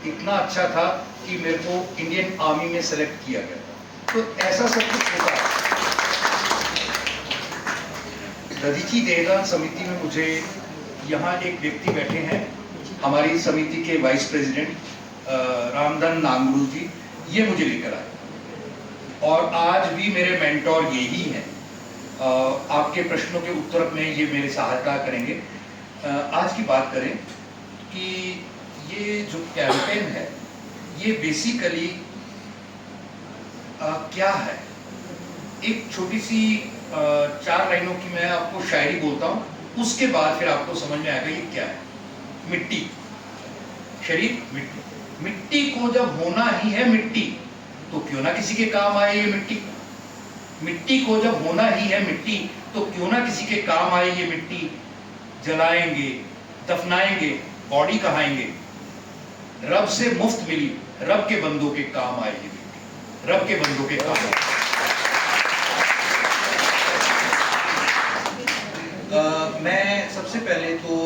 इतना अच्छा था कि मेरे को इंडियन आर्मी में सेलेक्ट किया गया था। तो ऐसा सब कुछ होता है। दधीची देहदान समिति में मुझे यहाँ एक व्यक्ति बैठे हैं, हमारी समिति के वाइस प्रेसिडेंट रामधन नांगरू जी, ये मुझे लेकर आए और आज भी मेरे मेंटोर यही हैं। आपके प्रश्नों के उत्तर में ये मेरी सहायता करेंगे। आज की बात करें कि ये जो कैंपेन है ये बेसिकली क्या है। एक छोटी सी 4 लाइनों की मैं आपको शायरी बोलता हूँ, उसके बाद फिर आपको समझ में आएगा ये क्या है। मिट्टी, शरीर मिट्टी, मिट्टी को जब होना ही है मिट्टी तो क्यों ना किसी के काम आए ये मिट्टी। मिट्टी को जब होना ही है मिट्टी तो क्यों ना किसी के काम आए ये मिट्टी। जलाएंगे दफनाएंगे बॉडी कहाएंगे, रब से मुफ्त मिली रब के बंदों के काम आए ये मिट्टी, रब के बंदों के काम आए। मैं सबसे पहले तो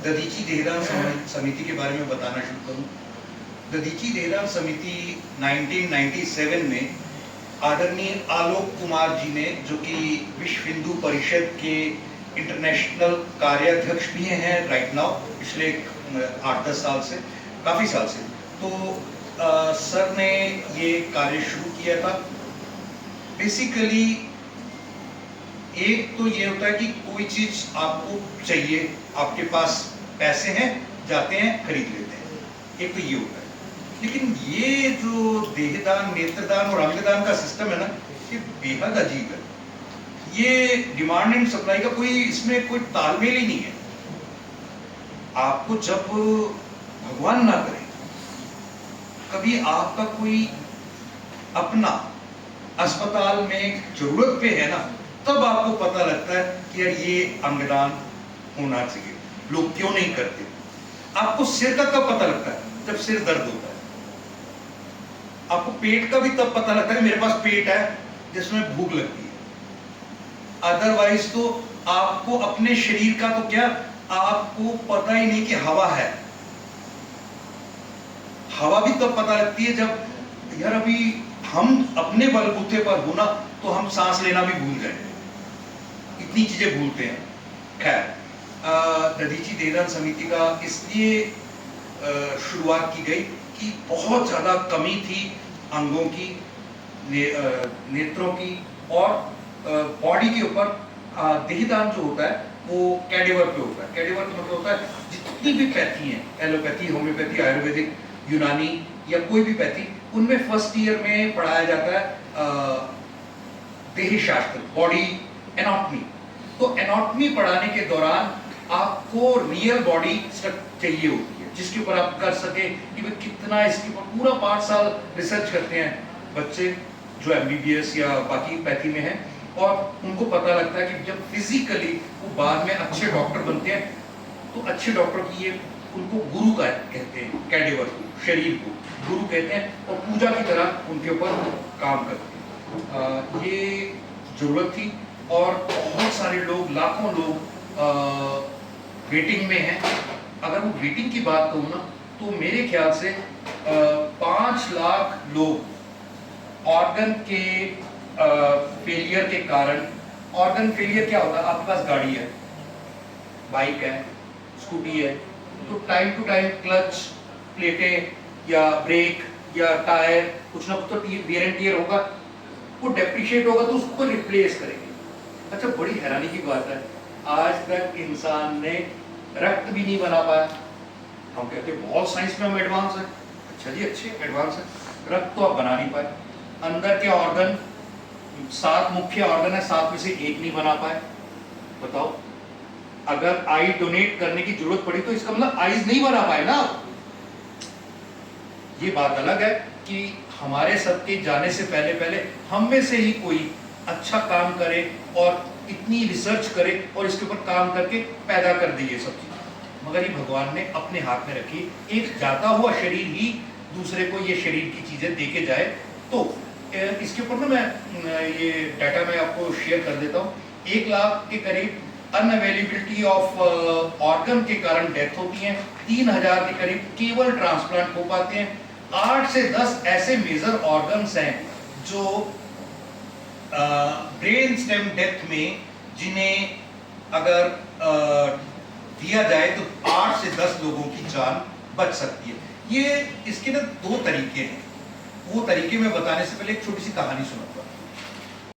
दधीची देहदान समिति के बारे में बताना शुरू करूं। दधीची देहदान समिति 1997 में आदरणीय आलोक कुमार जी ने, जो कि विश्व हिंदू परिषद के इंटरनेशनल कार्याध्यक्ष भी हैं राइट नाउ, पिछले 8-10 साल से, काफ़ी साल से, तो सर ने ये कार्य शुरू किया था। बेसिकली एक तो ये होता है कि कोई चीज़ आपको चाहिए, आपके पास पैसे हैं, जाते हैं खरीद लेते हैं, एक तो ये होता है। लेकिन ये जो देहदान, नेत्रदान और अंगदान का सिस्टम है ना, ये बेहद अजीब है। ये डिमांड एंड सप्लाई का कोई, इसमें कोई तालमेल ही नहीं है। आपको जब भगवान ना करे कभी आपका कोई अपना अस्पताल में जरूरत पे है ना, तब आपको पता लगता है कि यार ये अंगदान होना चाहिए। लोग क्यों नहीं करते। आपको सिर का कब पता लगता है? जब सिर दर्द होता है। आपको पेट का भी तब पता लगता है कि मेरे पास पेट है जिसमें भूख लगती है। अदरवाइज तो आपको अपने शरीर का तो क्या, आपको पता ही नहीं कि हवा है। हवा भी तब पता लगती है जब यार अभी हम अपने बलबूते पर हो ना, तो हम सांस लेना भी भूल गए, इतनी चीजें भूलते हैं। खैर, दधीची देहदान समिति का इसलिए शुरुआत की गई कि बहुत ज़्यादा कमी थी अंगों की, नेत्रों की और बॉडी के ऊपर। देहदान जो होता है वो कैडेवर पे होता है। कैडेवर का मतलब होता है जितनी भी पैथी हैं, एलोपैथी, होम्योपैथी, आयुर्वेदिक, यूनानी या कोई भी पैथी, उनमें फर्स्ट ईयर में पढ़ाया जाता है देह शास्त्र, बॉडी एनाटॉमी। तो एनाटॉमी पढ़ाने के दौरान आपको रियल बॉडी चाहिए होती है, जिसके ऊपर आप कर सके कि भाई कितना इसके ऊपर पूरा 5 साल रिसर्च करते हैं बच्चे जो MBBS या बाकी पैथी में हैं, और उनको पता लगता है कि जब फिजिकली वो बाद में अच्छे डॉक्टर बनते हैं, तो अच्छे डॉक्टर की ये उनको गुरु का कहते हैं, कैडेवर को, शरीर को गुरु कहते हैं, और पूजा की तरह उनके ऊपर काम करते हैं। ये जरूरत थी और बहुत सारे लोग, लाखों लोग वेटिंग में हैं। अगर वो वेटिंग की बात करूँ ना, तो मेरे ख्याल से 5 लाख लोग ऑर्गन के फेलियर के कारण। ऑर्गन फेलियर क्या होता है? आपके पास गाड़ी है, बाइक है, स्कूटी है, तो टाइम टू टाइम क्लच, प्लेटें या ब्रेक या टायर कुछ ना कुछ तो वियर एंड टियर होगा, वो डेप्रिशिएट होगा, तो उसको रिप्लेस करेंगे। अच्छा, बड़ी हैरानी की बात है, आज तक इंसान ने रक्त भी नहीं बना पाया। हम कहते हैं बहुत साइंस में हम एडवांस है। अच्छा जी, अच्छे एडवांस है, रक्त तो आप बना नहीं पाए। अंदर के ऑर्गन, 7 मुख्य ऑर्गन है, 7 में से 1 नहीं बना पाए। बताओ, अगर आई डोनेट करने की जरूरत पड़ी तो इसका मतलब आईज नहीं बना पाए ना। ये बात अलग है कि हमारे सबके जाने से पहले पहले हम में से ही कोई अच्छा काम करे और इतनी रिसर्च करे और इसके ऊपर काम करके पैदा कर दे ये सब चीज़। मगर ये भगवान ने अपने हाथ में रखी। एक जाता हुआ शरीर ही दूसरे को ये शरीर की चीज़ें दे के जाए। तो इसके ऊपर ना मैं ये डाटा मैं आपको शेयर कर देता हूँ। 1 लाख के करीब अनअवेलेबिलिटी ऑफ ऑर्गन के कारण डेथ होती है। 3000 के करीब केवल ट्रांसप्लांट हो पाते हैं। 8 से 10 ऐसे मेजर ऑर्गन्स हैं जो ब्रेन स्टेम डेथ में जिन्हें अगर दिया जाए तो 8 से 10 लोगों की जान बच सकती है। ये इसके ना 2 तरीके हैं। वो तरीके में बताने से पहले एक छोटी सी कहानी सुनाऊंगा।